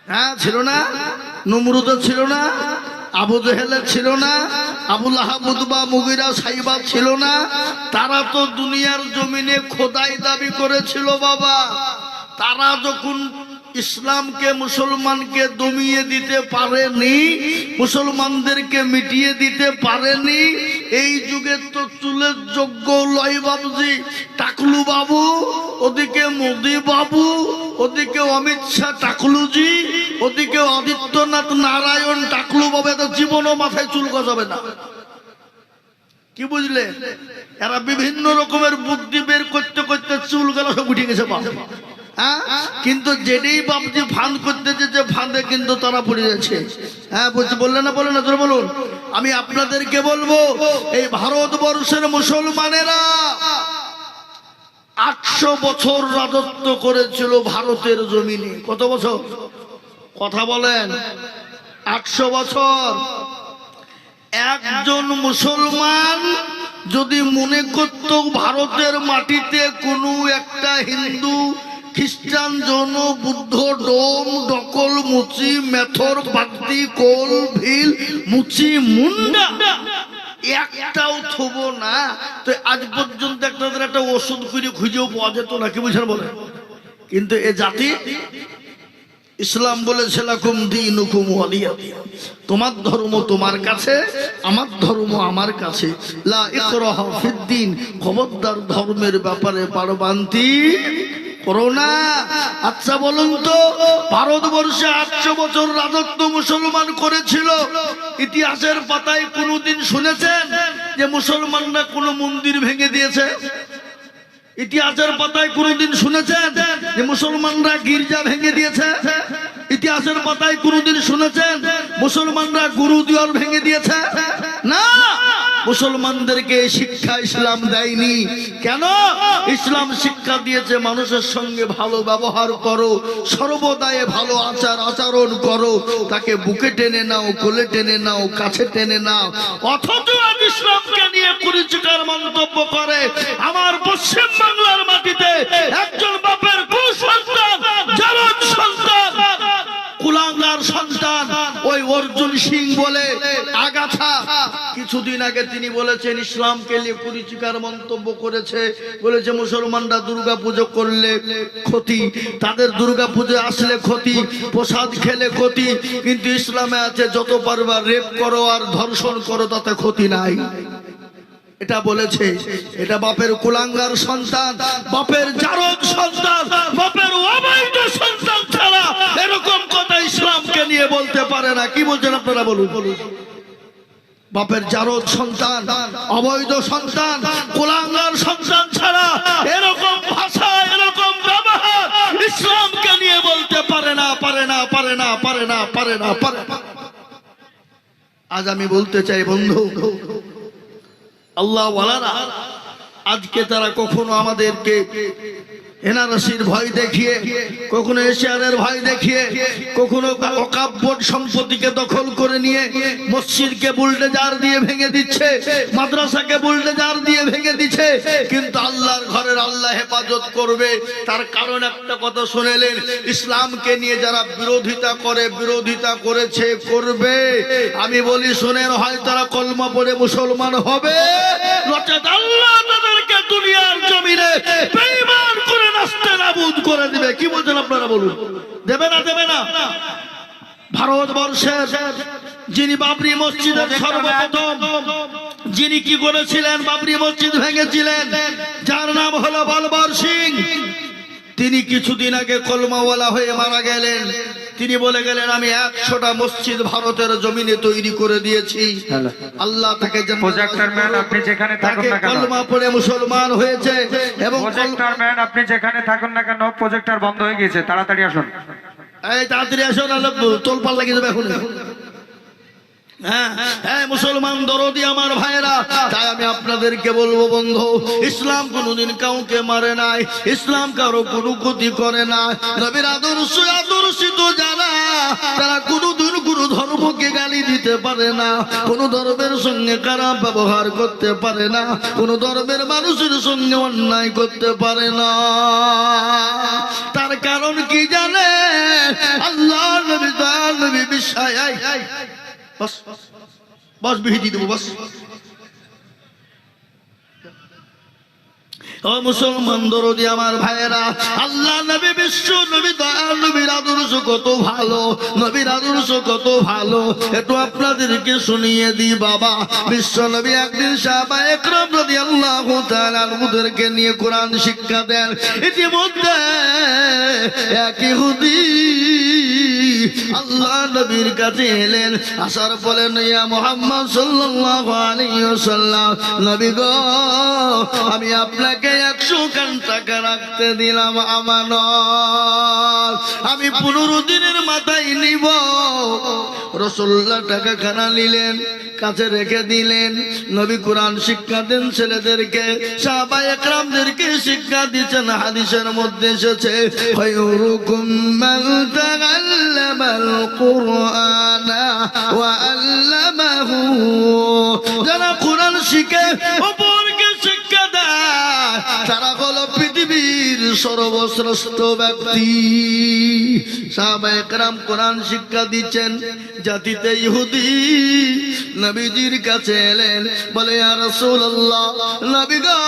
হ্যাঁ ছিল না? নমরুদ ছিল না? আবু জেহেল ছিল না? আবুল আহাব উতবা মুগিরা সাইবা ছিল না? তারা তো দুনিয়ার জমিনে খোদাই দাবি করেছিল বাবা। তারা যখন ইসলামকে মুসলমানকে দমিয়ে দিতে পারেনি, মুসলমানদেরকে মিটিয়ে দিতে পারেনি, এই যুগে তো চুলের যোগ্য লয় বাবুজি, টাকলু বাবু, ওদিকে মোদি বাবু, ওদিকে অমিত শাহ টাকলুজি, ওদিকে আদিত্যনাথ নারায়ণ টাকলু বাবু, এত জীবনও মাথায় চুল গজাবে না। কি বুঝলে? এরা বিভিন্ন রকমের বুদ্ধি বের করতে করতে চুল গেল সব উঠে গেছে বাবা। হ্যাঁ, কিন্তু যেটাই বাবজি ফাঁদ করতেছে যে ফাঁদে কিন্তু তারা পড়ে যাচ্ছে। হ্যাঁ বলছি, বললেন না বললেন না, তোর বলুন। আমি আপনাদেরকে বলবো, এই ভারতবর্ষের মুসলমানেরা 800 বছর রাজত্ব করেছিল ভারতের জমিনে। কত বছর? কথা বলেন। 800 বছর। একজন মুসলমান যদি মনে করত ভারতের মাটিতে কোনো একটা হিন্দু, খ্রিস্টান, জৈন, বুদ্ধ, ডোম, ডকল, মুচি, মেথর, বাগদি, কোল, ভিল, মুচি, মুন্ডা একটাও থব না, তো আজ পর্যন্ত একটা ওষুধ করে খুঁজেও পাওয়া যেত না। কি বুঝেন বলে? কিন্তু এ জাতি, ইসলাম বলেছে লাকুম দীনুকুম ওয়ালিয়া দীন, তোমার ধর্ম তোমার কাছে, আমার ধর্ম আমার কাছে। লা ইকরাহা ফিদ্দিন, খবরদার ধর্মের ব্যাপারে পারবান্তি করো না। আচ্ছা বলুন তো, ভারতবর্ষে 800 বছর রাজত্ব মুসলমান করেছিল, ইতিহাসের পাতায় কোনোদিন শুনেছেন যে মুসলমানরা কোনো মন্দির ভেঙে দিয়েছে? ইতিহাসের পাতায় কোনোদিন শুনেছেন যে মুসলমানরা গির্জা ভেঙে দিয়েছে? ইতিহাসের পাতায় কোনোদিন শুনেছেন মুসলমানরা গুরুদ্বার ভেঙে দিয়েছে? না, মুসলমানদেরকে শিক্ষা ইসলাম দেয়নি। কেন? ইসলাম শিক্ষা দিয়েছে মানুষের সঙ্গে ভালো ব্যবহার করো, সর্বদাই ভালো আচার আচরণ করো, তাকে বুকে টেনে নাও, কোলে টেনে নাও, কাছে টেনে নাও। অথচ আজ ইসলামকে নিয়ে কুরুচিকর মন্তব্য করে আমার পশ্চিম বাংলার মাটিতে একজন বাপের কুসন্তান, জারদ সন্তান, কুলাঙ্গার সন্তান, ওই অর্জুন সিং বলে আগাছা, কিছুদিন আগে তিনি বলেছেন ইসলামকে নিয়ে কুরুচিকর মন্তব্য করেছে। বলেছে মুসলমানরা দুর্গা পুজো করলে ক্ষতি, তাদের দুর্গা পুজো আসলে ক্ষতি, প্রসাদ খেলে ক্ষতি, কিন্তু ইসলামে আছে যত পারবা রেপ করো আর ধর্ষণ করো, তাতে ক্ষতি নাই। এটা বলেছে। এটা বাপের কুলাঙ্গার সন্তান, বাপের জারদ সন্তান, বাপের অবৈধ সন্তান ছাড়া এরকম কথা ইসলামকে নিয়ে বলতে পারে না। কি বলছেন আপনারা বলুন? বাপের জারদ সন্তান, অবৈধ সন্তান, কুলাঙ্গার সন্তান ছাড়া এরকম ভাষা, এরকম ব্যবহার ইসলামকে নিয়ে বলতে পারে না, পারে না, পারে না, পারে না, পারে না, পারে না। আজ আমি বলতে চাই বন্ধু, আল্লাহ ওয়ালারা আজকে তারা কখনো আমাদেরকে এনআরসির ভয় দেখিয়ে, কখনো এশিয়ারের ভয় দেখিয়ে, কখনো ওয়াকফ বোর্ড সম্পত্তিকে দখল করে নিয়ে মসজিদকে বুলডোজার দিয়ে ভেঙে দিচ্ছে, মাদ্রাসাকে বুলডোজার দিয়ে ভেঙে দিচ্ছে। কিন্তু আল্লাহর ঘরের আল্লাহ হেফাজত করবে। তার কারণ একটা কথা শুনেলেন, ইসলামকে নিয়ে যারা বিরোধিতা করে, বিরোধিতা করেছে, করবে। আমি বলি শুনেন, হয় তারা কলমা পড়ে মুসলমান হবে, নচেত আল্লাহ তাদেরকে দুনিয়ার জমিনে বেঈমান করে নাস্তানাবুদ করে দিবে। কি বলছেন আপনারা বলুন? দেবে না, দেবে না? ভারতবর্ষের যিনি বাবরি মসজিদের সর্বপ্রথম যিনি কি করেছিলেন, বাবরি মসজিদ ভেঙেছিলেন, যার নাম হলো বলবর সিং, তিনি কিছুদিন আগে কলমাওয়ালা হয়ে মারা গেলেন। তিনি বলে গেলেন আমি 100টা মসজিদ ভারতের জমিনে তৈরি করে দিয়েছি। আল্লাহ তাকে প্রজেক্টর ম্যান, আপনি যেখানে থাকুন না কেন, কলমা পড়ে মুসলমান হয়েছে। এবং প্রজেক্টর ম্যান, আপনি যেখানে থাকুন না কেন, প্রজেক্টর বন্ধ হয়ে গেছে, তাড়াতাড়ি আসুন। এই তাড়াতাড়ি আসুন, তোলপাল লাগিয়ে দেবে এখন। হ্যাঁ হ্যাঁ, মুসলমান দরদি আমার ভাইরা, তাই আমি আপনাদেরকে বলবো বন্ধু, ইসলাম কোনোদিন কাউকে মারে নাই, ইসলাম কারো কোনো ক্ষতি করে না। নবীর আদর্শিত যারা, তারা কোনোদিন কোনো ধর্মকে গালি দিতে পারে না, কোনো ধর্মের সঙ্গে খারাপ ব্যবহার করতে পারে না, কোনো ধর্মের মানুষের সঙ্গে অন্যায় করতে পারে না। তার কারণ কি জানে? আল্লাহ বস বস, বিহি দিয়ে দেবো, বস। ও মুসলমান দরদি আমার ভাইয়েরা, আল্লাহ নবী, বিশ্ব নবী, দয়াল নবীর আদর্শ কত ভালো, নবীর আদর্শ কত ভালো, একটু আপনাদেরকে শুনিয়ে দিই বাবা। বিশ্ব নবী একদিন সাহাবা একরাম রাদিয়াল্লাহু তাআলা আনহুদেরকে নিয়ে কোরআন শিক্ষা দেন। ইতিমধ্যে এক ইহুদি আল্লাহ নবীর কাছে এলেন, আসার পরে ইয়া মুহাম্মদ সাল্লাল্লাহু আলাইহি ওয়াসাল্লাম, নবী গো, আমি আপনাকে 100 টাকা রাখতে দিলাম আমানত, আমি 15 দিনের মাথায় নিব। রাসূলুল্লাহ টাকা খানা নিলেন, কাছে রেখে দিলেন। নবী কোরআন শিক্ষা দেন ছেলেদেরকে, সাহাবায়ে একরামদেরকে শিক্ষা দিচ্ছেন। হাদিসের মধ্যে এসেছে, খায়রুকুম মান তাআল্লামাল কুরআনা ওয়া আল্লামাহু, যারা কোরআন শিখে অপরকে শিক্ষা দেয় তারা হলো পৃথিবীর সর্বশ্রেষ্ঠ ব্যক্তি। সাহাবায়ে একরাম কোরআন শিক্ষা দিচ্ছেন। জাতিতে ইহুদি নবীজির কাছে এলেন, বলে ইয়া রাসূলুল্লাহ, নবী গো,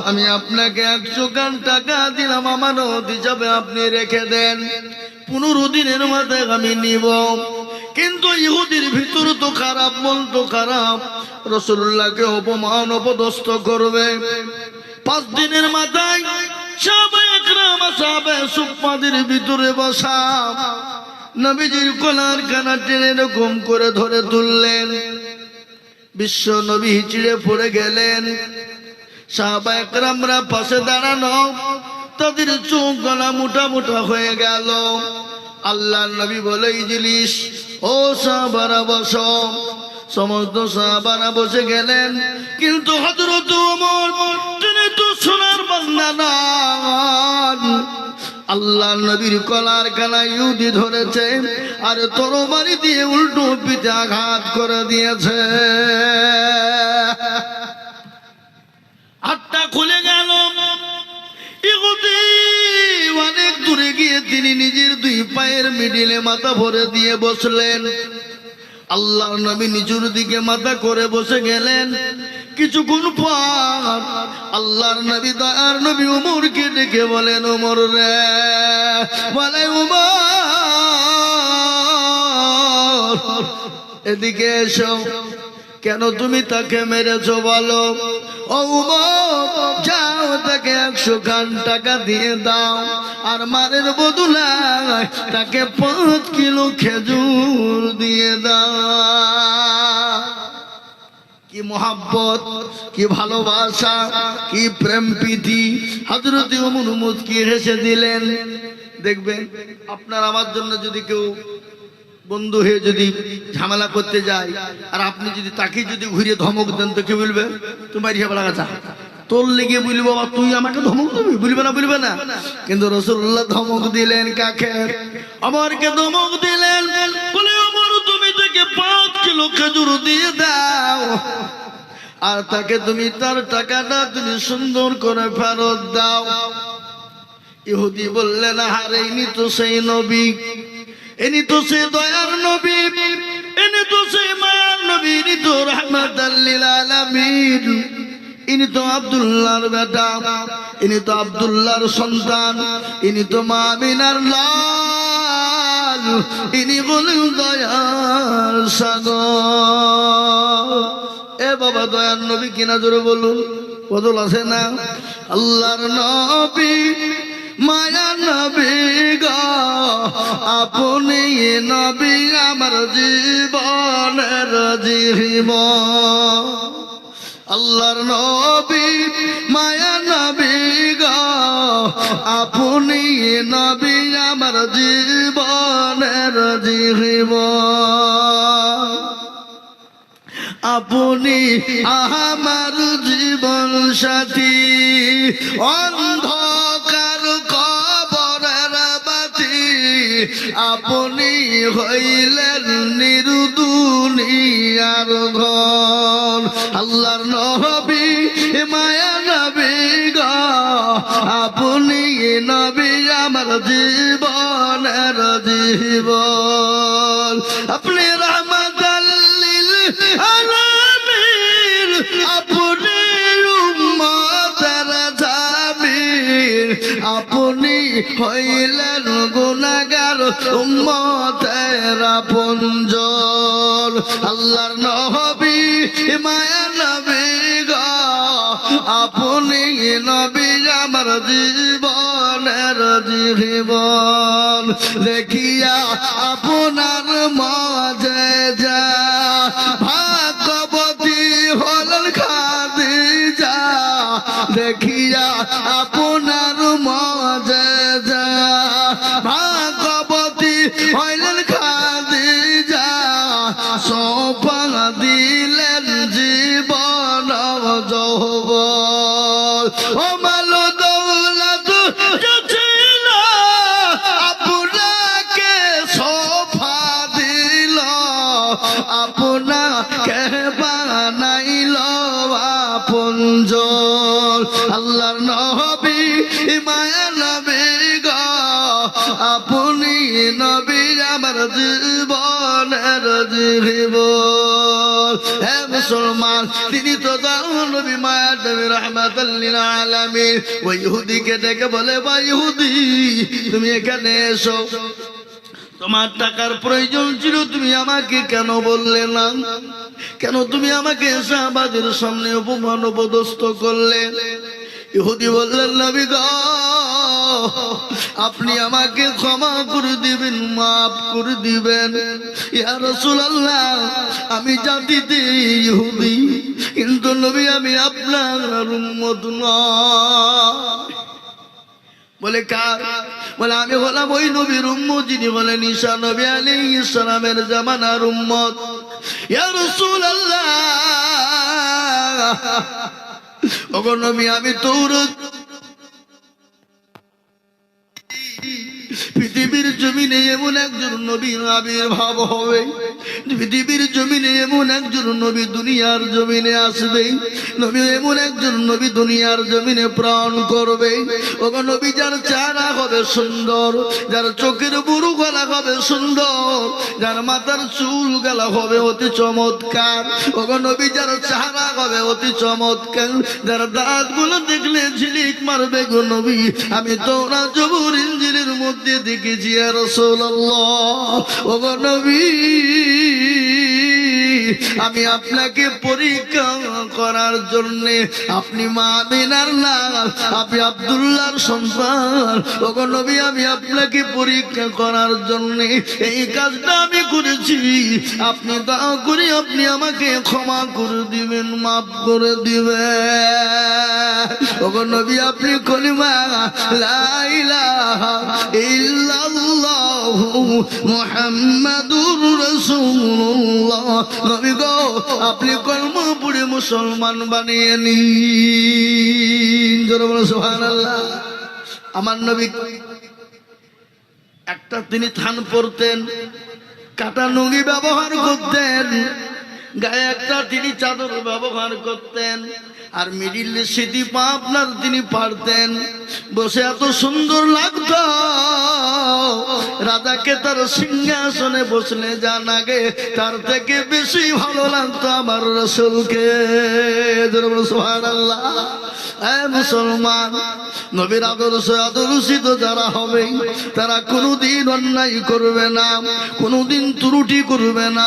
আমি আপনাকে 100 টাকা দিলাম আমানত হিসাবে, আপনি রেখে দেন, 15 দিনের মাথায় আমি নিব। কিন্তু ইহুদির ভিতর তো খারাপ, মন তো খারাপ, রাসূলুল্লাহকে অপমান অপদস্থ করবে। 5 দিনের মাথায় সাহাবায়ে একরাম আসহাবে সুফফাদের ভিতরে বসা, নবীজির কলার কানা টেনে এরকম করে ধরে তুললেন। বিশ্ব নবী চিড়ে পড়ে গেলেন। সাহাবা একরামরা পাশে দাঁড়ানো, তাদের চোখ গলা মোটা মোটা হয়ে গেল। আল্লাহ নবী বলে, ইজলিস, ও সাহাবারা বসো। সমস্ত সাহাবারা বসে গেলেন। কিন্তু হযরত ওমর, তিনি তো সোনার বান্দা নন। আল্লাহ নবীর কলার কানা ইহুদি ধরেছে আর তরবারি দিয়ে উল্টো পিঠে আঘাত করে দিয়েছে। হাতটা খুলে গেল। ইহুদি অনেক দূরে গিয়ে তিনি নিজের 2 পায়ের মিডিলে মাথা ভরে দিয়ে বসলেন। আল্লাহর নবী নিচুর দিকে মাথা করে বসে গেলেন। কিছুক্ষণ পর আল্লাহর নবী, দয়ার নবী ওমরকে ডেকে বলেন, ওমর রে, বলে ওমর, এদিকে এসো। কেন তুমি তাকে মেরেছো বলো? ও ওমর, যাও তাকে 100 টাকা দিয়ে দাও, আর মারের বদলায় তাকে 5 কিলো খেজুর দিয়ে দাও। কি মোহাব্বত, কি ভালোবাসা, কি প্রেম প্রীতি। হযরত ওমর মুচকি হেসে দিলেন। দেখবেন আপনার আমার জন্য যদি কেউ বন্ধু হয়ে যদি ঝামেলা করতে যায়, আর আপনি যদি তাকে যদি ঘুরিয়ে ধমক দেন, তো কি বলবে? তোমার হিসাব লাগাছা, তোর লেগে বলবো, তুই আমাকে ধমক দিবি, বলবে না? বলবে না। কিন্তু রাসূলুল্লাহ ধমক দিলেন কাকে? ওমরকে ধমক দিলেন। বলে, ওমর, তুমি তাকে 5 কিলো খেজুর দিয়ে দাও, আর তাকে তুমি তার টাকাটা তুমি সুন্দর করে ফেরত দাও। ইহুদি বললেন, আরে ইনি তো সেই নবী, ইনি তো সেই দয়ার নবী, ইনি তো সেই মায়ার নবী, ইনি তো রাহমাতাল লিল আলামিন, ইনি তো আব্দুল্লাহর বেটা, ইনি তো আব্দুল্লাহর সন্তান, ইনি তো মা আমিনার লাল, ইনি বলেন দয়ার সাগর। এ বাবা, দয়ার নবী কিনা জোরে বলুন, বদল আছে না? আল্লাহর নবী, মায়া নবী গো, আপনি নবী আমার জীবনের জীবন। আল্লাহর নবী, মায়া নবী গো, আপনি নবী আমার জীবনের জীবন। আপনি আমার জীবন সাথী, অন্ধকার কবরের বাতি, আপনি হইলেন নির্দুনিয়ার ঘর। আল্লাহর নবী, মায়া নবী গো, আপনি নবী আমার জীবনের জীবন। জীবন আপনি রহমাতাল লিল আলামিন আপনি উম্মতের জামিন আপনি হইলেন গুনাহগার উম্মতের আপনজন আল্লাহর নবী মায়া নবী গো আপনি নবী আমার জীবনের জীবন দেখিয়া আপনার মাঝে যা ভাগবতী হলেন খাদিজা দেখিয়া আপনার মাঝে যা ভাগবতী হলেন খাদিজা সোপা দিলেন জীবন যৌবন ও মালো দৌলত ছিল আপনাকে সোফা দিল আপনাকে বানাইল আপনজন আল্লাহর নবী মায়া নবী গো আপনি নবী আমার জীবনের জীবন হে মুসলমান তিনি তো নবী মায়া নবী রাহমাতাল লিল আলামিন ওই ইহুদিকে ডেকে বলে ভাই ইহুদি তুমি এখানে এসো তোমার টাকার প্রয়োজন ছিল তুমি আমাকে কেন বললে না কেন তুমি আমাকে সাহাবাদের সামনে অপমান অপদস্থ করলে ইহুদি বললেন নবী গো আপনি আমাকে ক্ষমা করে দিবেন মাফ করে দিবেন ইয়া রাসূলুল্লাহ আমি জাতিতে ইহুদি কিন্তু নবী আমি আপনার উম্মত না বলে কার বলে আমি হলাম ওই নবীর উম্মত যিনি বলেন ঈসা নবী আলাইহিস সালামের জামানার উম্মত ইয়া রাসূলুল্লাহ ওগো নবী আমি তৌরাত পৃথিবীর জমিনে এমন একজন নবীর আবির্ভাব হবে পৃথিবীর জমিনে এমন একজন নবী দুনিয়ার জমিনে আসবে নবী এমন একজন নবী দুনিয়ার জমিনে প্রাণ করবে ওগো নবী যার চেহারা হবে সুন্দর যার চোখের বুরু গলা হবে সুন্দর যার মাথার চুল গলা হবে অতি চমৎকার ওগো নবী যার চেহারা হবে অতি চমৎকার যার দাঁতগুলো দেখলে ঝিলিক মারবে গো নবী আমি তওরাত জবুর ইনজিলের মধ্যে দেখেছি ইয়া রাসূলুল্লাহ ওগো নবী আমি আপনাকে পরীক্ষা করার জন্য আপনি মা আমিনার নাম আপনি আব্দুল্লাহর সন্তান ওগো নবী আমি আপনাকে পরীক্ষা করার জন্য এই কাজটা আমি করেছি আপনি দয়া করে আপনি আমাকে ক্ষমা করে দিবেন মাফ করে দিবেন ওগো নবী আপনি কলিমা লা ইলাহা ইল্লাল্লাহু মুহাম্মাদুর রাসূলুল্লাহ নবী গো আপনি কলমা পড়ে মুসলমান বানিয়ে নিন জোরে বলো সুবহানাল্লাহ আমার নবী একটা তিনি থান পরতেন কাটা লুঙ্গি ব্যবহার করতেন গায়ে একটা তিনি চাদর ব্যবহার করতেন আর মিডিল সিটি পা আপনার তিনি পারতেন বসে এত সুন্দর লাগতো রাজাকে তার সিংহাসনে বসলে যা লাগে তার থেকে বেশি ভালো লাগতো আমার রাসূলকে সুবহানাল্লাহ মুসলমান নবীর আদর্শিত যারা হবে তারা কোনোদিন অন্যায় করবে না কোনোদিন ত্রুটি করবে না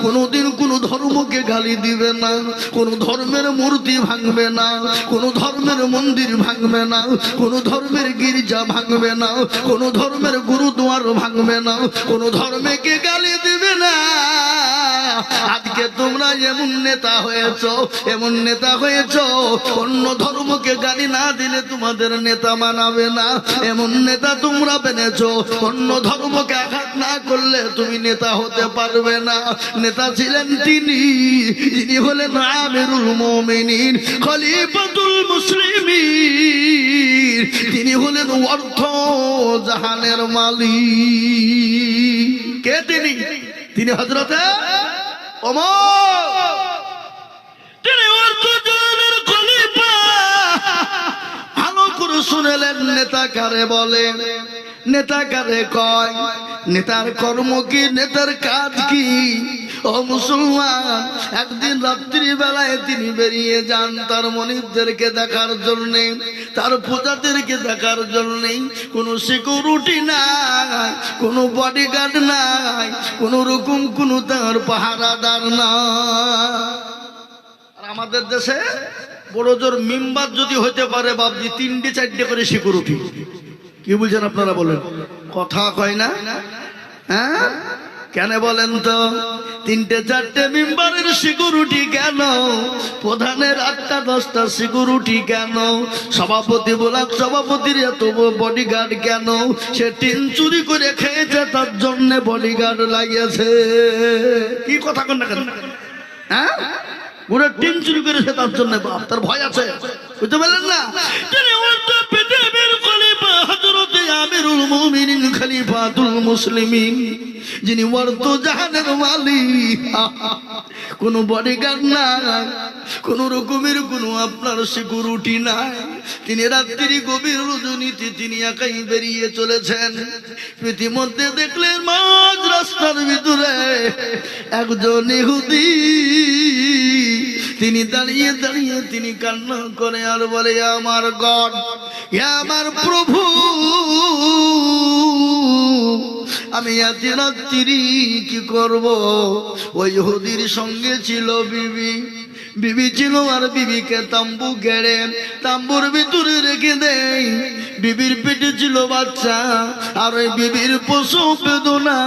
কোনোদিন কোনো ধর্মকে গালি দিবে না কোনো ধর্মের মূর্তি ভাঙবে না কোনো ধর্মের মন্দির ভাঙবে না কোনো ধর্মের গির্জা ভাঙবে না কোনো ধর্মের গুরুদুয়ার ভাঙবে না কোনো ধর্মকে গালি দিবে না আজকে তোমরা এমন নেতা হয়েছো অন্য ধর্মকে গালি না দিলে তোমাদের নেতা মানাবে না এমন নেতা তোমরা বেনেছো অন্য ধর্মকে আঘাত না করলে তুমি নেতা হতে পারবে না নেতা ছিলেন যিনি হলেন আমিরুল মুমিনিন খলিফাতুল মুসলিমিন তিনি হলেন অর্থ জাহানের মালিক কে তিনি হযরতে ওমর তিনি অর্থ জাহানের খলিফা ভালো করে শুনলেন নেতা কারে বলে নেতা কারে কয়? নেতার কর্ম কি, নেতার কাজ কি? ও মুসলমান, একদিন রাত্রি বেলায় তিনি বেরিয়ে যান তার মনিবদেরকে দেখার জন্যে, তার প্রজাদেরকে দেখার জন্যে। কোনো সিকিউরিটি নাই, কোনো বডিগার্ড নাই, কোনো রকম কোনো তার পাহারাদার নাই। আর আমাদের দেশে বড় জোর মেম্বার যদি হতে পারে বাবজি 3টে 4টে করে সিকিউরিটি। কি বুঝছেন আপনারা বলেন? কথা কয় না? হ্যাঁ, কেন বলেন তো? 3টে 4টে মেম্বারের সিকিউরিটি কেন? প্রধানের 8টা 10টা সিকিউরিটি কেন? সভাপতি ব্লক সভাপতির এত বডিগার্ড কেন? সে টিন চুরি করে খেয়েছে, তার জন্য বডিগার্ড লাগিয়েছে। কি কথা কন না কেন? হ্যাঁ, ওরা টিন চুরি করেছে তার জন্য বাপ, তার ভয় আছে। বুঝতে পারলেন না? হযরতে আমিরুল মুমিনিন খলিফাতুল মুসলিমিন, যিনি ওয়ার্ত জাহানের মালিক, কোন বডিগার্ড নাই, কোন রকমের কোন আপনার সিকিউরিটি নাই। তিনি রাত্রি গভীর রজনীতে তিনি একাই বেরিয়ে চলেছেন। ইতিমধ্যে দেখলেন মাঝ রাস্তার ভিতরে একজন ইহুদি, তিনি দাঁড়িয়ে দাঁড়িয়ে তিনি কান্না করে আর বলে, আমার গড, আমার প্রভু, আমি আজ রাত্রি কি করব? ওই ইহুদির সঙ্গে ছিল বিবি, বিবি ছিল আর বিবিকে তাম্বু গেড়ে তাম্বুর ভিতরে রেখে দেয়। বিবির পেটে ছিল বাচ্চা, আর ওই বিবির প্রসব বেদনা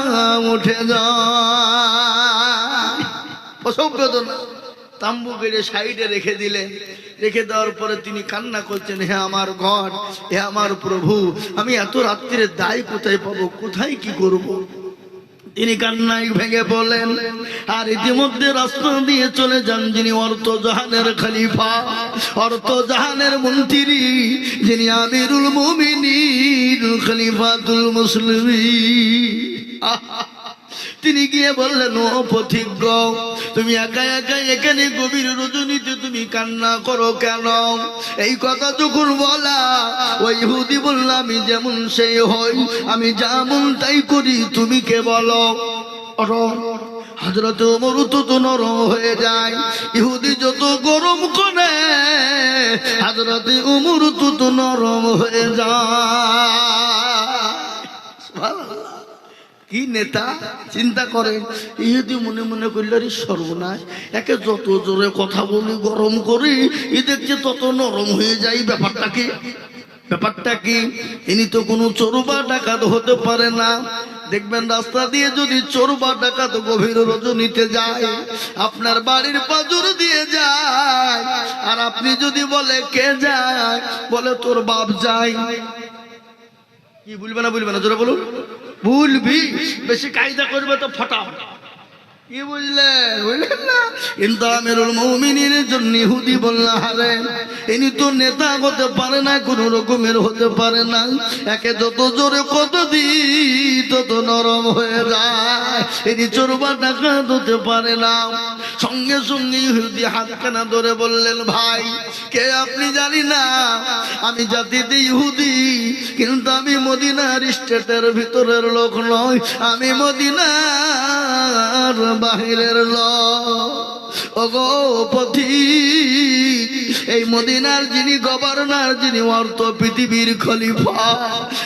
উঠে যায়। প্রসব বেদনা তাম্বু গেড়ে সাইডে রেখে দিলে। রেখে দেওয়ার পরে তিনি কান্না করছেন, হে আমার গড, হে আমার প্রভু, আমি এত রাত্রিরে দায় কোথায় পাবো, কোথায় কি করব? তিনি কান্নায় ভেঙে পড়লেন। আর ইতিমধ্যে রাস্তা দিয়ে চলে যান যিনি অর্থ জাহানের খলিফা, অর্থ জাহানের মন্ত্রী, যিনি আমিরুল মুমিনিন খলিফাতুল মুসলিমিন। তিনি গিয়ে বললেন, ও পথিজ্ঞ, তুমি একা একা এখানে গভীর রজনীতে তুমি কান্না করো কেন? এই কথা যখন বলা, ওই ইহুদি বলল, আমি যেমন সেই হই, আমি যেমন তাই করি, তুমি কে বলো? হযরত ওমর তো নরম হয়ে যায়। ইহুদি যত গরম করে, হযরত ওমর তো নরম হয়ে যায়। কি নেতা চিন্তা করে। ইহুদি মনে মনে করল, আরে সর্বনাশ, একে যত জোরে কথা বলি, গরম করি, ই দেখছে তত নরম হয়ে যায়। ব্যাপারটা কি? ব্যাপারটা কি? ইনি তো কোনো চোর বা ডাকাত হতে পারে না। দেখবেন রাস্তা দিয়ে যদি চোর বা ডাকাত গভীর রজনীতে যায়, আপনার বাড়ির পাজর দিয়ে যায়, আর আপনি যদি বলে কে যায়, বলে তোর বাপ যায়। কি বলবে না? বলবে না? জোরে বলুন। ভুলবি, বেশি কায়দা করবে তো ফটা। কি বুঝলেন? বুঝলেন না? কিন্তু আমিরুল মুমিনিনের জন্য ইহুদি বলল, আরে ইনি তো নেতা হতে পারে না, কোন রকমের হতে পারে না। একে যত জোরে কত দি তত নরম হয়ে যায়। ইনি চোর বা ডাকাত হতে পারে না। সঙ্গে সঙ্গে ইহুদি হাত কানা ধরে বললেন, ভাই কে আপনি? জানি না, আমি জাতিতে ইহুদি, কিন্তু আমি মদিনার স্টেটের ভিতরের লোক নয়, আমি মদিনার বাহিরের লোক। ওগো পথিক, এই মদিনার যিনি গভর্নর, যিনি অর্থ পৃথিবীর খলিফা,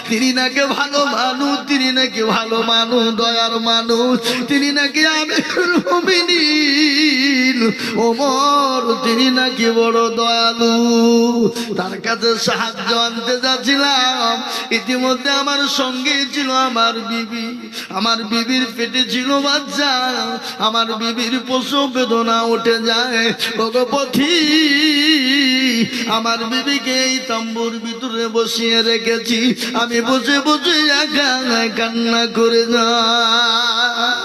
তিনি নাকি ভালো মানুষ, তিনি নাকি ভালো মানুষ, দয়ার মানুষ, তিনি নাকি আমিরুল মুমিনিন ওমর, তিনি নাকি বড় দয়ালু। তার কাছে সাহায্য আনতে যাচ্ছিলাম, ইতিমধ্যে আমার সঙ্গে ছিল আমার বিবি, আমার বিবির পেটে ছিল বাচ্চা, আমার বিবির প্রসব বেদনা উঠে যায়। ওগো পথিক, আমার বিবিকে এই তাম্বুর ভিতরে বসিয়ে রেখেছি, আমি বসে বসে একা কান্না করে যাই।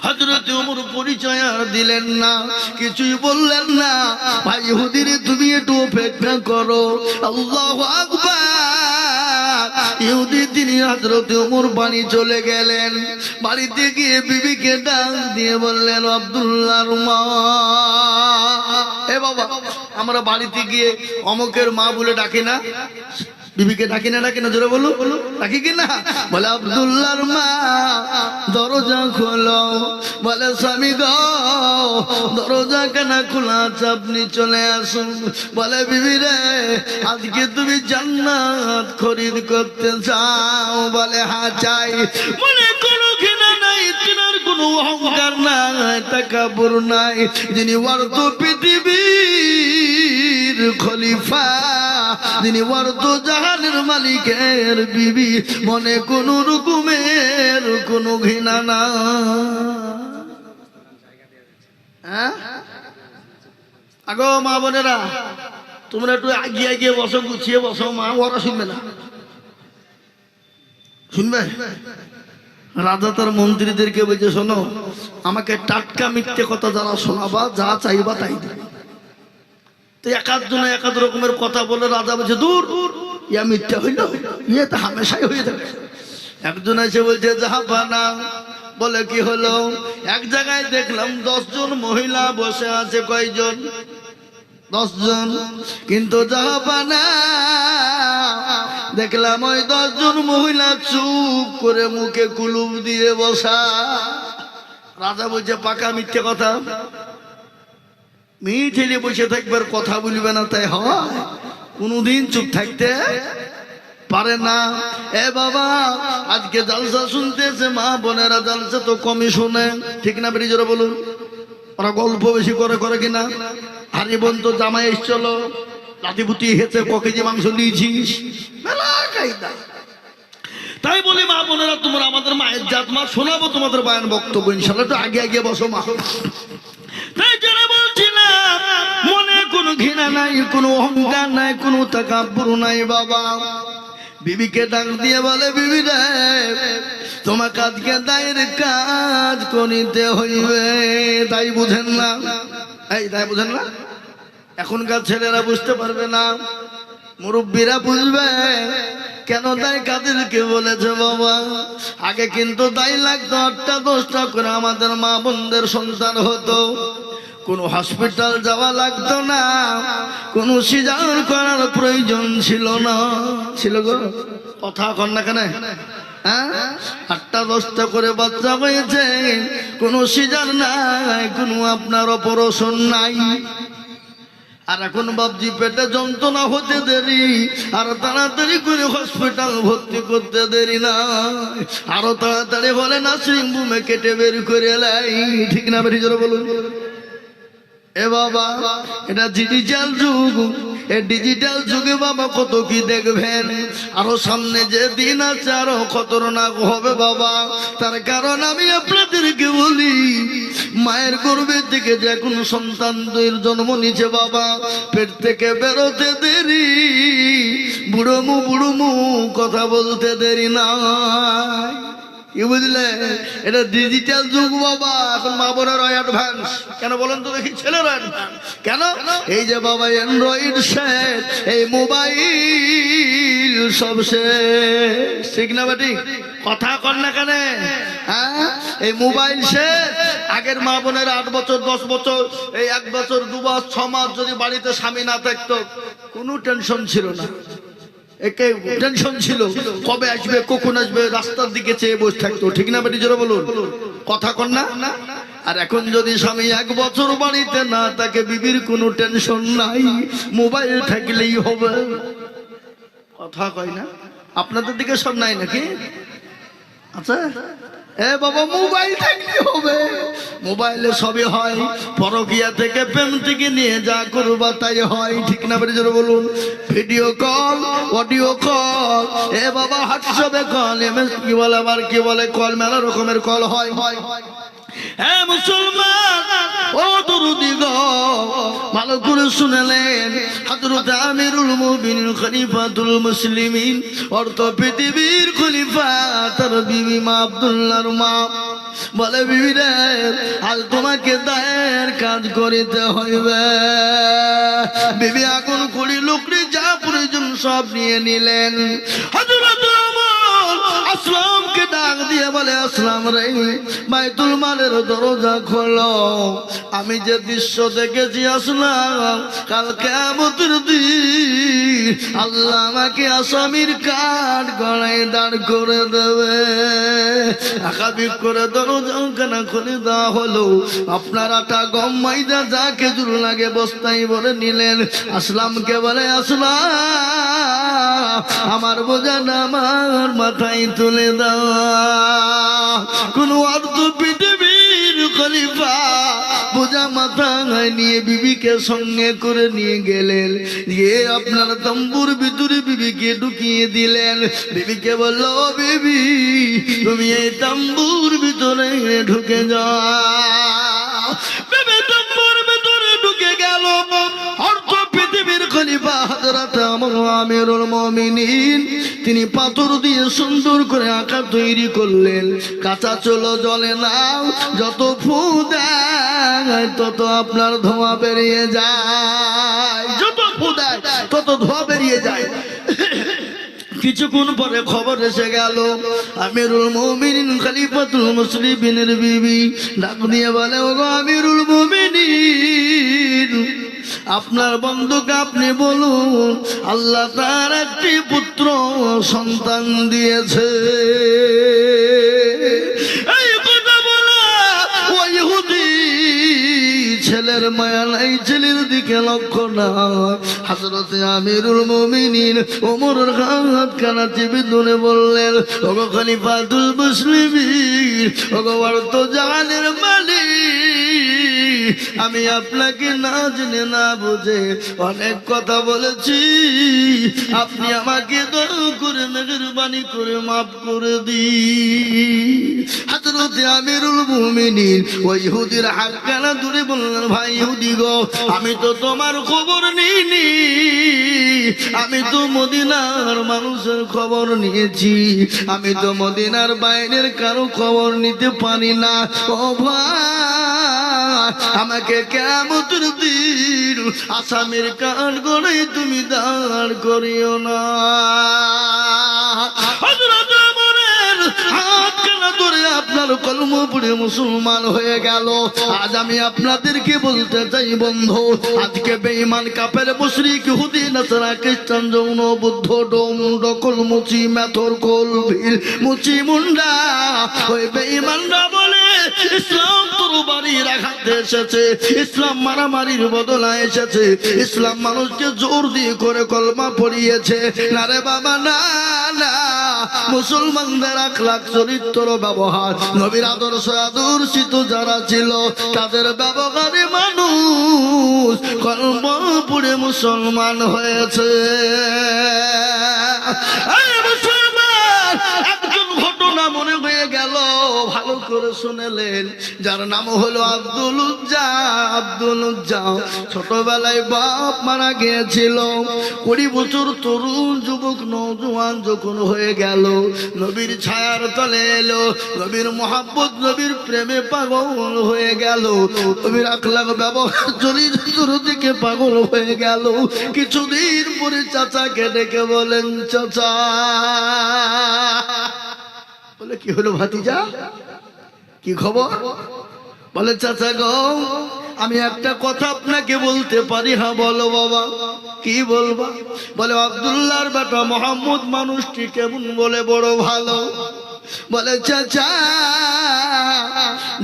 হযরত ওমর পরিচয় আর দিলেন না, কিছুই বললেন না। ভাই ইহুদিরে, তুমি একটু অপেক্ষা করো। আল্লাহু আকবার। ইহুদি তিনি হযরত ওমর বাড়ি চলে গেলেন। বাড়িতে গিয়ে বিবিকে ডাক দিয়ে বললেন, আব্দুল্লাহর মা, এ বাবা, আমরা বাড়িতে গিয়ে অমুকের মা বলে ডাকি না? বিবিকে ডাকি না জোরে বলো ডাকি কিনা? বলে আব্দুল্লাহর মা দরজা খোলো। বলে স্বামী গো দরজা কেন খোলা আছে, আপনি চলে আসুন। বলে বিবি রে আজকে তুমি জান্নাত খরিদ করতে চাও? বলে হ্যাঁ চাই। মনে কোনো ঘৃণা নাই, তিনার কোনো অহংকার নাই, তাকাব্বুর নাই। যিনি অর্ধ পৃথিবীর খলিফা, যিনি অর্ধ জাহানের মালিকের বিবি, মনে কোনো রকমের কোনো ঘৃণা না। হ্যাঁ আগো মা বোনেরা, তোমরা একটু আগিয়ে বসো, গুছিয়ে বসো। মা ওরা শুনবে না, শুনবে? রাজা তার মন্ত্রীদেরকে বলছে শোনো, আমাকে টাটকা মিথ্যে কথা যারা শোনাবা, যা চাইবা তাই দেবে। তো একাধজনে একাধ রকমের কথা বলে রাজা বলছে দূর ইয়া মিথ্যা হইল, ইয়ে তো হামেশাই হয়ে যাবে। একজন এসে বলছে জাহাপানা, বলে কি হলো? এক জায়গায় দেখলাম 10 জন মহিলা বসে আছে। কয়জন? 10 জন। কিন্তু জাহাপানা দেখলাম ওই 10 জন মহিলা চুপ করে মুখে কুলুপ দিয়ে বসা। রাজা বলছে পাকা মিথ্যে কথা, মেয়ে ছেলে বসে থাকবার কথা বলবে না, তাই হয়? কোনদিন চুপ থাকতে পারে না। এ বাবা আজকে জালসা শুনতেছে মা বোনেরা, জালসা তো কমই শুনে, ঠিক না? বেরিয়ে জোরে বলুন। ওরা গল্প বেশি করে কিনা? হারি বোন তো জামাই এসছিল, লাতিপুতি হেঁচে ক কেজি মাংস দিয়েছিস, মেলা কায়দা। তাই বলি মা বোনেরা, তোমরা আমাদের মায়ের জাত, মা শোনাবো তোমাদের বায়ান বক্তব্য ইনশাল্লাহ। একটু আগে বসো মা। তাই যারা বলছিলাম মনে কোনো ঘৃণা নাই, কোনো অহংকার নাই, কোনো তাকাব্বুর নাই। বাবা বিবিকে ডাক দিয়ে বলে বিবি রে তোমাকে আজকে দায়ের কাজ করিতে হইবে। তাই বুঝেন না? এই তাই বুঝেন না? এখনকার ছেলেরা বুঝতে পারবে না, মুরব্বীরা বুঝবে কেন দায় কাদেরকে বলেছে। বাবা আগে কিন্তু দায় লাগতো 8টা 10টা করে আমাদের মা বোনদের সন্তান হতো, কোনো হসপিটাল যাওয়া লাগতো না, কোনো সিজার করার প্রয়োজন ছিল না। ছিল গো? কথা কন না কেন? হ্যাঁ 8টা 10টা করে বাচ্চা হয়েছে, কোনো সিজার নাই, কোনো আপনার অপারেশন নাই। আর এখন বাবজি পেটে যন্ত্রণা হতে দেরি, আর তাড়াতাড়ি করে হসপিটাল ভর্তি করতে দেরি না, আরো তাড়াতাড়ি হলে নার্সিং হোমে কেটে বের করে লাই, ঠিক না? বেরিয়ে জোরে বলুন। এ বাবা এটা ডিজিটাল যুগ, এই ডিজিটাল যুগে বাবা কত কি দেখবেন। আরো সামনে যে দিন আছে আরো খতরনাক হবে বাবা। তার কারণ আমি আপনাদেরকে বলি, মায়ের গর্ভের থেকে যে কোন সন্তানদের জন্ম নিচ্ছে বাবা, পেট থেকে বেরোতে দেরি, বুড়ো মু কথা বলতে দেরি না। কি বুঝলে? এটা ডিজিটাল যুগ বাবা। এখন মা বোনেরা অ্যাডভান্স কেন বলেন তো দেখি? ছেলেরা অ্যাডভান্স কেন? এই যে বাবা অ্যান্ড্রয়েড সেট, এই মোবাইল সব শেষ, ঠিক না বেটি? কথা কর না কেন? হ্যাঁ এই মোবাইল শেষ। আগের মা বোনেরা 8 বছর 10 বছর, এই 1 বছর 2 মাস 6 মাস যদি বাড়িতে স্বামী না থাকতো কোনো টেনশন ছিল না। একে টেনশন ছিল কবে আসবে, কখন আসবে, রাস্তার দিকে চেয়ে বসে থাকতো, ঠিক না বেটি? জোরে বলুন। কথা কন না? আর এখন যদি স্বামী 1 বছর বাড়িতে না থাকে, বিবির কোনো টেনশন নাই, মোবাইল থাকলেই হবে। কথা কয় না? আপনাদের দিকে সব নাই নাকি? আচ্ছা এ বাবা মোবাইল থাকলে হবে, মোবাইলে সবই হয়। পরকিয়া থেকে প্রেম থেকে নিয়ে যা করবা তাই হয়, ঠিক না? বেরিয়ে জোরে বলুন। ভিডিও কল, অডিও কল, এ বাবা হোয়াটসঅ্যাপে কল, এমএস কি বলে, আবার কি বলে কল, মেলা রকমের কল হয়। হ্যাঁ মুসলমান ও দরুদি গো, ভালো করে শুনলেন। হযরত আমিরুল মুমিনিন খলিফাতুল মুসলিমিন, অর্থ পৃথিবীর খলিফা, তার বিবি মা আব্দুল্লাহর মা বলে বিবি রে আজ তোমাকে দায়ের কাজ করিতে হইবে। বিবি আগুন করি লুকড়ি যা প্রয়োজন সব নিয়ে নিলেন। হযরত ওমর আসলামকে ডাক ডাক দিয়ে বলে আসলাম রে, বাইতুল মালের দরজা খোলো। আমি যে দৃশ্য দেখেছি আসলাম, কাল কিয়ামতের দিন আল্লাহ আমাকে আসামির কাঠ গলায় দাঁড় করে দেবে। আকাবিক করে দরজা কানা খুলে দেওয়া হলো। আপনার আটা গম ময়দা যা খেজুর লাগে বস্তায় বলে নিলেন। আসলামকে বলে আসলাম, আমার বোঝা আমার মাথায় তুলে দেওয়া। কোন অর্থ পৃথিবীর খলিফা বোঝা মাথায় নিয়ে বিবিকে সঙ্গে করে নিয়ে গেলেন। গিয়ে আপনার তম্বুর ভিতরে বিবিকে ঢুকিয়ে দিলেন। বিবিকে বলল, বিবি তুমি এই তম্বুর ভিতরে ঢুকে যাও। বিবি তম্বুর ভিতরে ঢুকে গেল। অর্থ পৃথিবীর খলিফা হযরত আমিরুল মুমিনিন তিনি পাথর দিয়ে সুন্দর করে আঁকা তৈরি করলেন। কাঁচা চলো জলে নাও, যত ফু দেয় তত আপনার ধোঁয়া বেরিয়ে যায়, যত ফু দেয় তত ধোঁয়া বেরিয়ে যায়। কিছুক্ষণ পরে খবর এসে গেল, আমিরুল মুমিনিন খলিফাতুল মুসলিমিনের বিবি ডাক দিয়ে বলে, ওগো আমিরুল মুমিনিন, আপনার বন্ধুকে আপনি বলুন আল্লাহ তার একটি পুত্র সন্তান দিয়েছে। এই কথা বলে ওই ইহুদি ছেলের মায়া নাই, ছেলের দিকে লক্ষ্য নাই। হযরত আমিরুল মুমিনিন ওমরের হাত কানা চেপে ধরে বললেন, ওগো খলিফাতুল মুসলিমিন, ওগো অর্থ জাহানের মালিক, আমি আপনাকে না জেনে না বুঝে অনেক কথা বলেছি। আপনি আমাকে দয়া করে মেহেরবানি করে মাফ করে দিন। হযরত আমিরুল মুমিনিন ওই ইহুদির হাত কানা ধরে বললেন, ভাই ইহুদি গো, আমি তো তোমার খবর নিইনি, আমি তো মদিনার মানুষের খবর নিয়েছি, আমি তো মদিনার বাইরের কারো খবর নিতে পারি না। ও ভাই, আমাকে কিয়ামতের দিন আসামির কাঠ গড়াই তুমি দাঁড় করিও না। হযরত ওমরের হাত কানা ধরে আপনার কলমা পড়ে মুসলমান হয়ে গেল। আজ আমি আপনাদেরকে বলতে চাই বন্ধু, আজকে বেঈমান কাফের মুশরিক ইহুদি নাসারা খ্রিস্টান যৌন বুদ্ধ ডোম ডকল মুচি মেথর কোল ভিল মুচি মুন্ডা, ওই বেঈমানরা বলে ইসলাম তরবারির আঘাতে এসেছে, ইসলাম মারামারির বদলা এসেছে, ইসলাম মানুষকে জোর দিয়ে করে কলমা পড়িয়েছে। না রে বাবা, না না, মুসলমানদের আখলাক চরিত্র ব্যবহার নবীর আদর্শ আদর্শিত যারা ছিল তাদের ব্যবহারে মানুষ কলমা পড়ে মুসলমান হয়েছে। একজন ঘটনা মনে হয়ে গেল, ভালো করে শুনেলেন, যার নাম হলো আব্দুল উজ্জা। আব্দুল উজ্জা ছোটবেলায় বাপ মারা গিয়েছিল। 20 বছর তরুণ যুবক নওজোয়ান যখন হয়ে গেল, নবীর ছায়ার তলে এলো, নবীর মহাব্বত নবীর প্রেমে পাগল হয়ে গেল, নবীর আখলাক ব্যবহার চরিত্র দিকে পাগল হয়ে গেল। কিছুদিন পরে চাচাকে ডেকে বলেন, চাচা, বলে কি হলো ভাতিজা, কি খবর? বলে চাচা গো, আমি একটা কথা আপনাকে বলতে পারি। হ্যাঁ বলো বাবা, কি বলবা? বলে আব্দুল্লাহর বেটা মোহাম্মদ মানুষটি কেমন? বলে বড় ভালো। বলে চাচা,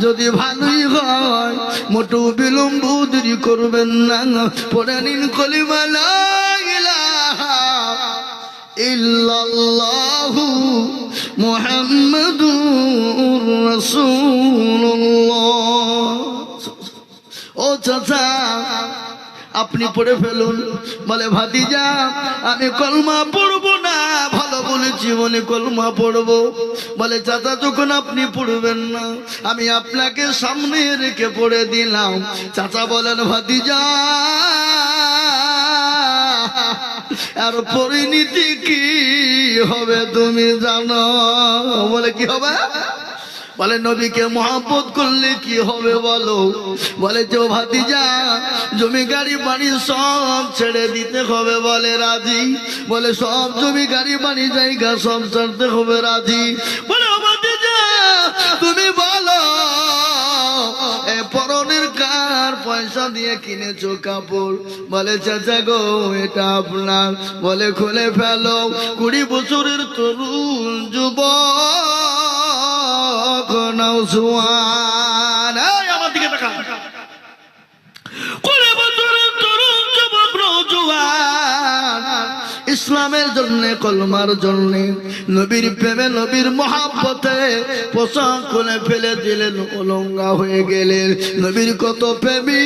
যদি ভালোই হয় মোটু বিলম্ব দেরি করবেন না, পড়ে নিন কলিমা লা ইলাহা ইল্লাল্লাহু মুহাম্মাদুর রাসূলুল্লাহ। ও চাচা, আপনি পড়ে ফেলুন। বলে ভাতিজা, আমি কলমা পড়বো না। ভালো বলেছি বলে কলমা পড়বো। বলে চাচা, যখন আপনি পড়বেন না, আমি আপনাকে সামনে রেখে পড়ে দিলাম। চাচা বলেন, ভাতিজা, আর পরিণতি কি হবে তুমি জানো? বলে কি হবে? বলে নবীকে মহব্বত করলে কি হবে বলো? বলে যে ভাতিজা, জমি গাড়ি বাড়ি সব ছেড়ে দিতে হবে। বলে রাজি। বলে সব জমি গাড়ি বাড়ি জায়গা সব ছাড়তে হবে। রাজি। বলে ভাতিজা, পয়সা দিয়ে কিনেছো কাপড়, বলে চাচা গো এটা আপনার, বলে খুলে ফেলো। 20 বছরের তরুণ যুবক নওজোয়ান, এই আমার দিকে তাকা, 20 বছরের তরুণ যুবক নওজোয়ান ইসলামের জন্য, কলমার জন্য, নবীর প্রেমে, নবীর মহাব্বতে পোশাক খুলে ফেলে দিলেন, উলঙ্গা হয়ে গেলেন। নবীর কত প্রেমী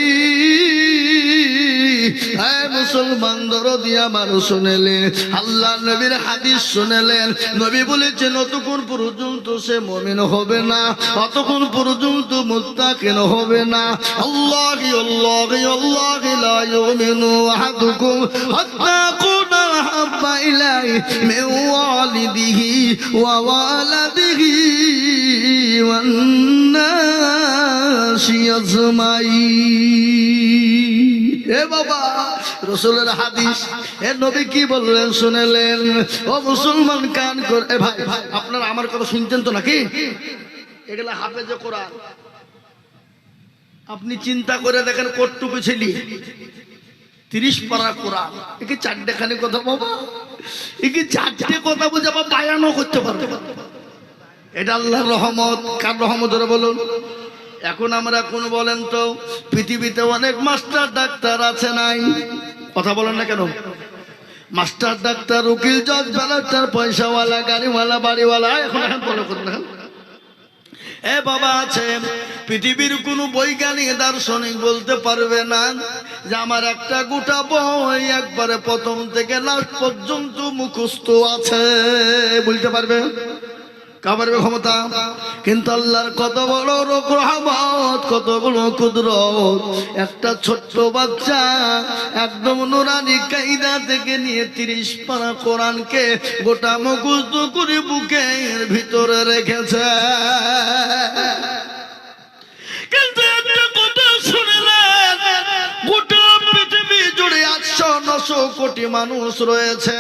মুসলমান দরদি আমার শুনেলেন, আল্লাহ নবীর হাদিস শুনেলেন। নবী বলেছেন যতক্ষণ পর্যন্ত সে মুমিন হবে না, ততক্ষণ পর্যন্ত মুত্তাকিন হবে না। আল্লাহি আল্লাহি আল্লাহি লা ইউমিনু আহাদুকুম হাত্তা কুনা হাব্বা ইলাইহি মিন ওয়ালিদিহি ওয়া ওয়ালাদিহি ওয়ান নাসি আজমাইন। এ বাবা, রাসূলের হাদিস, এ নবী কি বললেন শুনেলেন? ও মুসলমান কান করে, এ ভাই আপনারা আমার কথা শুনছেন তো নাকি? এগুলা হাফেজে কোরআন। আপনি চিন্তা করে দেখেন, কটটুকু ছেলে 30 পারা কোরআন, একে 4টে খানি কথা বাবা, একে 4টে কথা বুঝে আবার বায়ানও করতে পারবে। এটা আল্লাহর রহমত। কার রহমত ধরে বলুন? এখন আমরা কোন বলেন তো, পৃথিবীতে অনেক মাস্টার ডাক্তার আছে নাই? কথা বলেন না কেন? মাস্টার ডাক্তার, উকিল, জজ, ব্যারিস্টার, পয়সাওয়ালা, গাড়িওয়ালা, বাড়িওয়ালা, এখন বলে করুন না। এ বাবা আছে, পৃথিবীর কোন বৈজ্ঞানিক দার্শনিক বলতে পারবে না যে আমার একটা গোটা বই একবারে প্রথম থেকে লাস্ট পর্যন্ত মুখস্থ আছে, বলতে পারবে? কাবারবে ক্ষমতা? কিন্তু আল্লাহর কত বড় রহমত, কত বড় কুদরত। একটা ছোট্ট বাচ্চা একদম নুরানি কায়দা থেকে নিয়ে 30 পারা কোরআনকে গোটা মুখস্থ করে বুকের ভিতরে রেখেছে। কিন্তু একটা কথা শুনলেন, গোটা পৃথিবী জুড়ে 800-900 কোটি মানুষ রয়েছে।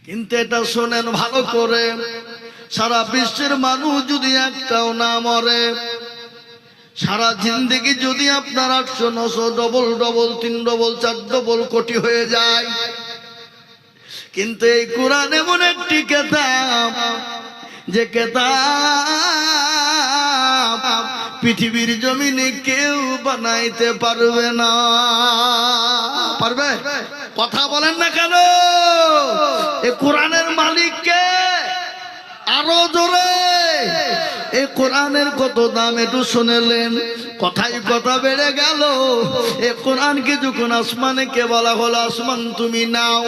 কিন্তু এটা শোনেন ভালো করে, সারা বিশ্বের মানুষ যদি একটাও না মরে, সারা জিন্দেগি যদি আপনার 800-900 ডবল ডবল 3 ডবল 4 ডবল কোটি হয়ে যায়, কিন্তু এই কোরআন এমন একটি কিতাব, যে কিতাব পৃথিবীর জমিনে কেউ বানাইতে পারবে না। পারবে? কথা বলেন না কেন? এই কোরআনের মালিক কে? আরো জোরে। এই কোরআনের কত দাম একটু শুনেলেন? কথাই কথা বেড়ে গেল। এই কোরআনকে যখন আসমানে কে বলা হলো, আসমান তুমি নাও,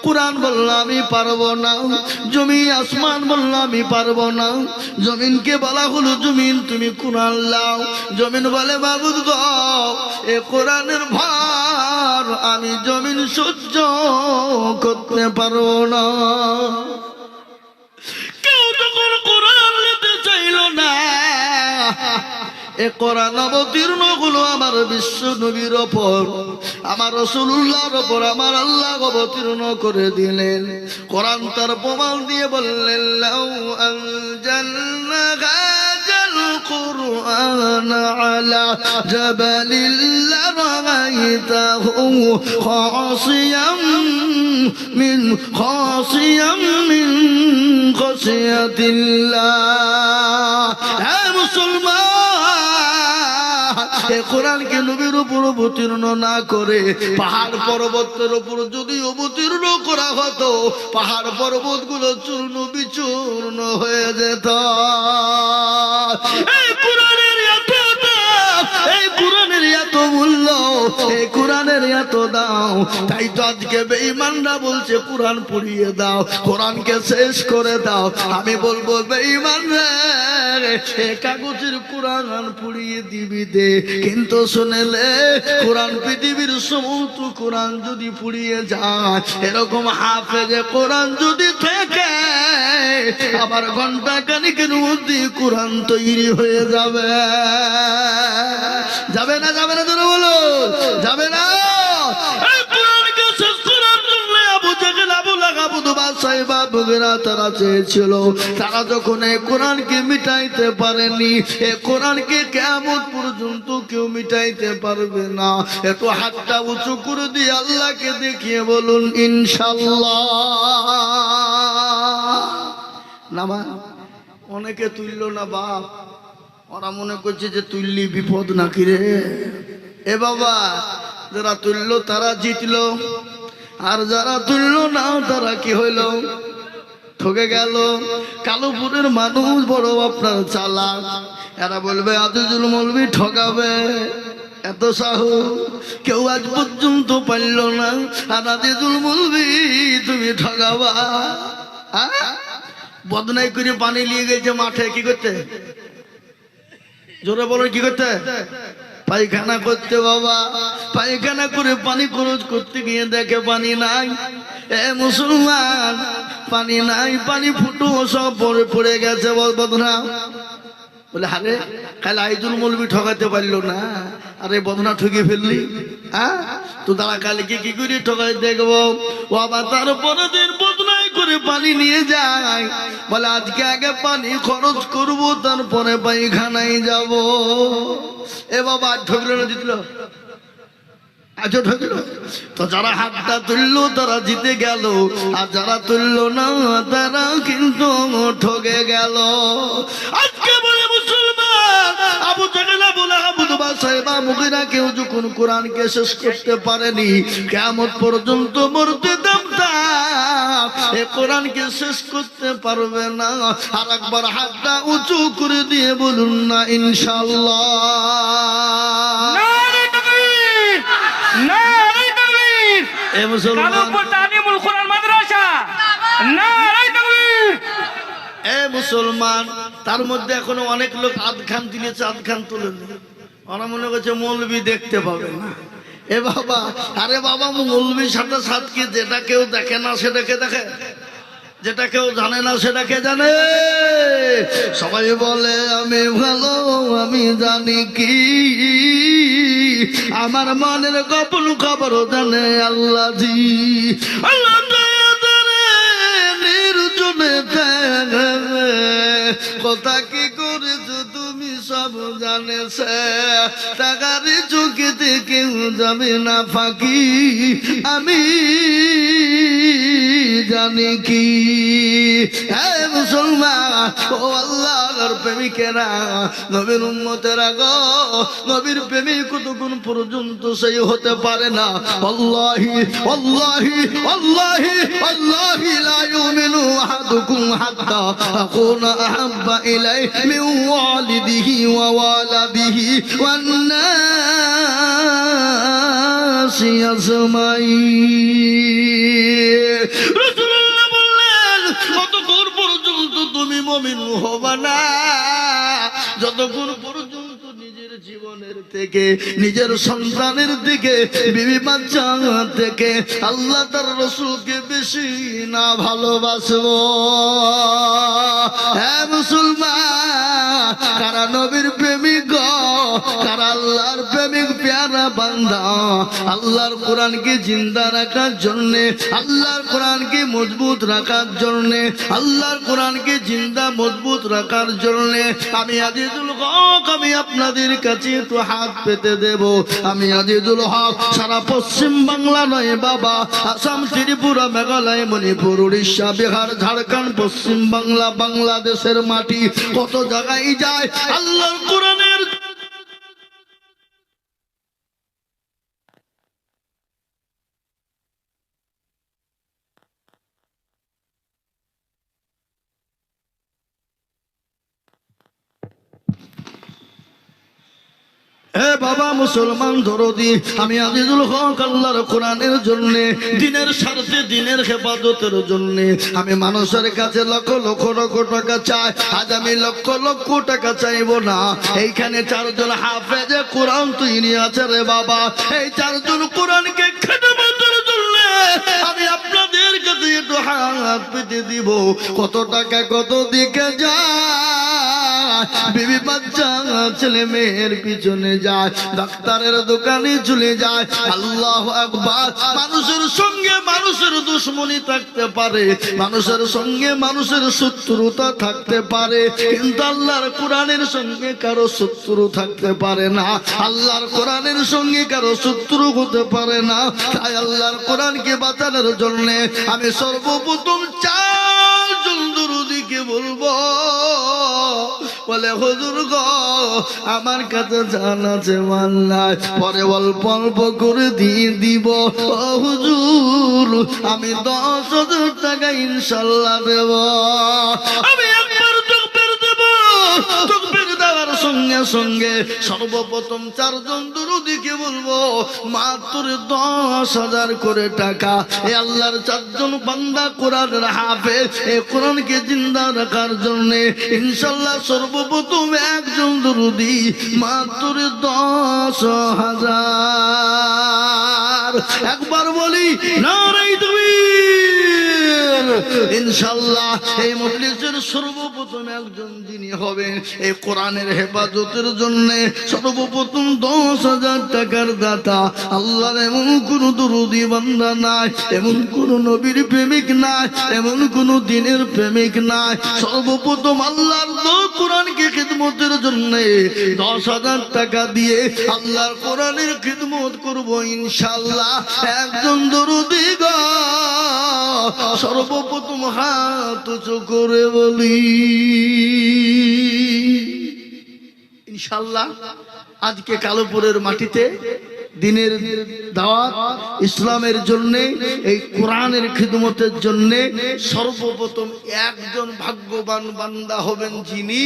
কোরআন বলল আমি পারবো না। জমিন, আসমান বলল আমি পারবো না। জমিনকে বলা হলো, জমিন তুমি কোরআন লাও। জমিন বলে মাবুদ গো, এ কোরআনের ভার আমি জমিন সহ্য করতে পারবো না। কেউ যখন কোরআন নিতে চাইল না, এ কোরআন অবতীর্ণ হলো আমার বিশ্ব নবীর ওপর, আমার রাসূলুল্লাহর ওপর আমার আল্লাহ অবতীর্ণ করে দিলেন। কোরআন তার প্রমাণ দিয়ে বললেন, লাউ আনজালনা হাযাল কুরআন আলা জাবালিন লারাআইতাহু খাশিয়াম মিন খাশিয়াতিল্লাহ। হে মুসলমান, এই কোরআনকে নবীর উপর অবতীর্ণ না করে পাহাড় পর্বতের উপর যদি অবতীর্ণ করা হতো, পাহাড় পর্বত গুলো চূর্ণ বিচূর্ণ হয়ে যেত। এই কোরআনের এত দাম, এই কোরআনের এত মূল্য, এই কোরআনের এত দাম, তাই তো আজকে বেঈমানরা বলছে কোরআন পুড়িয়ে দাও, কোরআনকে শেষ করে দাও। আমি বলবো বেঈমান রে, কাগজের কোরআন পুড়িয়ে দিবি দে, কিন্তু শুনেলে কোরআন পৃথিবীর সমস্ত কোরআন যদি পুড়িয়ে যায়, এরকম হাফেজে কোরআন যদি থেকে আবার ঘন্টা খানিকের মধ্যে কোরআন তৈরি হয়ে যাবে। যাবে না? যাবে না? তোরা বলো যাবে না? এই কোরআনকে শেষ করার জন্য আবু জাহেল, আবু লাহাব, আবুদু সাহেবা বগেরা তারা চেয়েছিল, তারা যখন এই কোরআনকে মিটাইতে পারেনি, এই কোরআনকে কিয়ামত পর্যন্ত কেউ মিটাইতে পারবে না। এত হাতটা উঁচু করে দিয়ে আল্লাহকে দেখিয়ে বলুন ইনশাআল্লাহ। নামা অনেকে তুললো না বাপ, ওরা মনে করছে যে তুললি বিপদ নাকি রে। এ বাবা, যারা তুললো তারা জিতলো, আর যারা তুললো না তারা কি হইল, ঠকে গেল। কালোপুরের মানুষ বড় আপনার চালাক, এরা বলবে আজিজুল মৌলবী ঠকাবে, এত সাহস কেউ আজ পর্যন্ত পারল না। আর আজিজুল মৌলবী তুমি ঠকাবা। বদনাই করে পানি নিয়ে গেছে মাঠে, কি করতে, জোরে বলো কি করতে, পায়খানা করতে। বাবা পায়খানা করে পানি খরচ করতে গিয়ে দেখে পানি নাই। এ মুসলমান, পানি নাই, পানি ফুটো সব পড়ে গেছে বদনা। বলে আরে খালি আইজুল মৌলবী ঠকাতে পারলো না, আরে বদনা ঠকিয়ে ফেললি। হ্যাঁ তো তারা কালকে কি করে ঠকাই দেখবো। ও আবার তারপরে দিন বদনাই করে পানি নিয়ে যায়, বলে আজকে আগে পানি খরচ করবো তারপরে পায়খানায় যাব। এ বাবা ঠকলো না জিতলো, আজ ঠকলো। তো যারা হাতটা তুললো তারা জিতে গেল, আর যারা তুললো না তারা কিন্তু ঠকে গেল। আজকে বলে মুসলমান, আবু জাহেল বলে আবুদু সাহেবা মুগিরা কেউ যখন কোরআনকে শেষ করতে পারেনি, কিয়ামত পর্যন্ত মরতে দামটা এ কোরআনকে শেষ করতে পারবে না। আর একবার হাতটা উঁচু করে দিয়ে বলুন না ইনশাআল্লাহ। এ মুসলমান, এ মুসলমান, তার মধ্যে এখনো অনেক লোক আধ খান দিয়েছে, আধ খান তুলেনি। ওরা মনে করছে মৌলবী দেখতে পাবে না। এ বাবা, আরে বাবা মৌলবীর সাথে সাথে যেটা কেউ দেখে না সেটাকে দেখে, যেটা কেউ জানে না সেটাকে জানে। সবাই বলে আমি ভালো, আমি জানি কি, আমার মনের গোপন খবর জানে আল্লাহ জি। আল্লাহ নির্জনে কথা কি করেছো তুমি সব জানেছে, টাকারি চোখেতে কেউ যাবে না ফাঁকি, আমি জানি কি। হ্যাঁ মুসলমান, ও আল্লাহর প্রেমিকেরা, নবীর উম্মতেরা গো, নবীর প্রেমিক কতক্ষণ পর্যন্ত সেই হতে পারে না। আল্লাহি আল্লাহি আল্লাহি আল্লাহি লা ইউমিনু আহাদুকুম হাত্তা আকুনা আহাব্বা ইলাইহি মিন ওয়ালিদিহি ওয়া ওয়ালাদিহি ওয়ান নাসি আজমাইন। রাসূলুল্লাহ বললেন, কতক্ষণ পর্যন্ত তুমি মুমিন হবা না, যতক্ষণ পর্যন্ত নিজের জীবনের থেকে, নিজের সন্তানের থেকে, বিবি বাচ্চা থেকে আল্লাহ তার রাসূলকে বেশি না ভালোবাসবো। হ্যাঁ মুসলমান, কারা নবীর প্রেমিক গো, কারা আল্লাহর প্রেমিক প্যারা বান্দা, আল্লাহর কোরআনকে জিন্দা রাখার জন্য, আল্লাহর কোরআনকে মজবুত রাখার জন্য, আল্লাহর কোরআনকে জিন্দা মজবুত রাখার জন্য আমি আজিজুল হক, আমি আপনাদের কাছে একটু হাত পেতে দেব। আমি আজিজুল হক সারা পশ্চিম বাংলা নয় বাবা, আসাম, ত্রিপুরা, মেঘালয়, মণিপুর, উড়িষ্যা, বিহার, ঝাড়খণ্ড, পশ্চিম বাংলা, বাংলাদেশের মাটি কত জায়গায় যায় আল্লাহর কোরআনের। হে বাবা মুসলমান দরদি, আমি আজিজুল হক আল্লাহর কোরআনের জন্য, দিনের স্বার্থে, দিনের হেফাজতের জন্য আমি মানুষের কাছে লক্ষ লক্ষ লক্ষ টাকা চাই। আজ আমি লক্ষ লক্ষ টাকা চাইব না। এইখানে চারজন হাফেজে কোরআন তৈরি আছে রে বাবা, এই চারজন কোরআনকে খেদমতের জন্য আমি আপনাদের কাছে একটু হাত পেতে দিব। কত টাকা কত দিকে যায় যায়, বিবি বাচ্চা ছেলে মেয়ের পিছনে যায়, ডাক্তারের দোকানে চলে যায়। আল্লাহু আকবার। মানুষের সঙ্গে মানুষের দুশমনি থাকতে পারে, মানুষের সঙ্গে মানুষের শত্রুতা থাকতে পারে, কিন্তু আল্লাহর কোরআনের সঙ্গে কারো শত্রু থাকতে পারে না। আল্লাহর কোরআনের সঙ্গে কারো শত্রু হতে পারে না। তাই আল্লাহর কোরআনকে বাঁচানোর জন্য আমি সর্বপ্রথম চারজন দুরূদীকে বলবো, বলে হুজুর গো আমার কাছে জান আছে মাল নাই, পরে অল্প অল্প করে দিয়ে দিব। ও হুজুর আমি 10,000 টাকা ইনশাল্লাহ দেব। আমি একবার তাকবীর দেব, তাকবীর দেওয়ার সঙ্গে সঙ্গে সর্বপ্রথম চারজন দুরূদীকে বলবো মাত্র 10,000 করে টাকা। এ আল্লাহর চারজন বান্দা কোরআনের হাফেজ, এই কোরআনকে জিন্দা রাখার জন্য ইনশাআল্লাহ সর্বপ্রথম একজন দুরূদী মাত্র 10,000। একবার বলি নারে তাকবীর। ইনশাআল্লাহ এই মজলিসের সর্বপ্রথম একজন যিনি হবেন এই কোরআনের হেফাজতের জন্য সর্বপ্রথম 10,000 টাকার দাতা, আল্লাহর এমন কোন দুরূদী বান্দা নাই, এমন কোন নবীর প্রেমিক নাই, এমন কোন দিনের প্রেমিক নাই। সর্বপ্রথম আল্লাহর কোরআনকে খিদমতের জন্য 10,000 টাকা দিয়ে আল্লাহর কোরআনের খিদমত করব ইনশাআল্লাহ। একজন দুরূদী গো সর্বপ্রথম হাত উঁচু করে বলি ইনশাআল্লাহ। আজকে কালোপুরের মাটিতে দিনের দাওয়াত ইসলামের জন্য এই কোরআনের খিদমতের জন্য সর্বপ্রথম একজন ভাগ্যবান বান্দা হবেন যিনি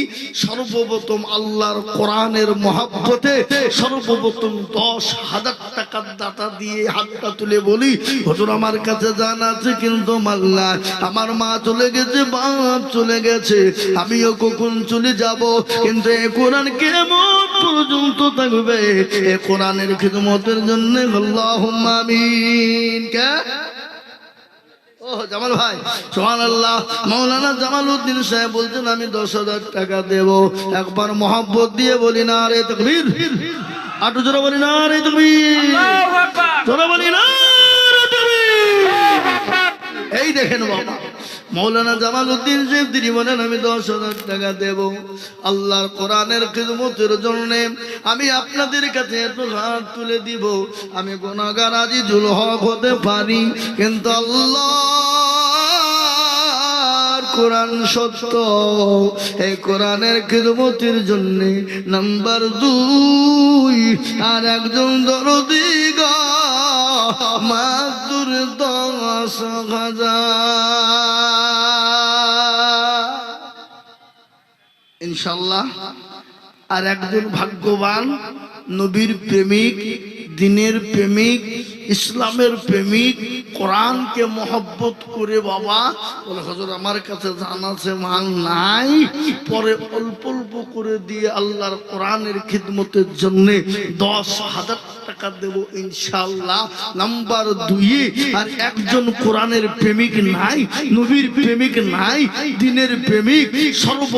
সর্বপ্রথম আল্লাহর কোরআনের মহব্বতে সর্বপ্রথম 10,000 টাকার দাতা দিয়ে হাতটা তুলে বলি হুজুর আমার কাছে জানা আছে কিন্তু মাল্লা, আমার মা চলে গেছে, বাপ চলে গেছে, আমিও কখন চলে যাব, কিন্তু এই কোরআন কেমন পর্যন্ত থাকবে। এই কোরআনের খিদমতের জন্য আল্লাহুম্মা আমিন। কে ও জামাল ভাই সুবহানাল্লাহ। মাওলানা জামালউদ্দিন সাহেব বলছেন আমি 10,000 টাকা দেব। একবার মোহাব্বত দিয়ে বলি না রে তাকবীর। আটু জোরে বলি না রে তাকবীর, আল্লাহু আকবার, জোরে বলি না রে তাকবীর। এই দেখেন বাবা মাওলানা জামালউদ্দিন সাহেব তিনি বলেন আমি 10,000 টাকা দেব আল্লাহর কোরআনের খিদমতের জন্য। আমি আপনাদের কাছে এত হাত তুলে দিব, আমি গুনাহগার আজিজুল হক হতে পারি, কিন্তু আল্লাহর কোরআন সত্য। এই কোরআনের খিদমতের জন্য নাম্বার 2 আর একজন দরদি গো মাত্র 10,000 ইনশাআল্লাহ। আর একজন ভাগ্যবান নবীর প্রেমিক, দিনের প্রেমিক, ইসলামের প্রেমিক, কোরআনকে মহব্বত করে বাবা বলে হুজুর আমার কাছে জানা আছে মাল নাই, পরে অল্প অল্প করে দিয়ে আল্লাহর কোরআনের খিদমতের জন্য 10,000 টাকা দেব ইনশাআল্লাহ। নাম্বার 2 আর একজন কোরআনের প্রেমিক নাই, নবীর প্রেমিক নাই, দিনের প্রেমিক সর্ব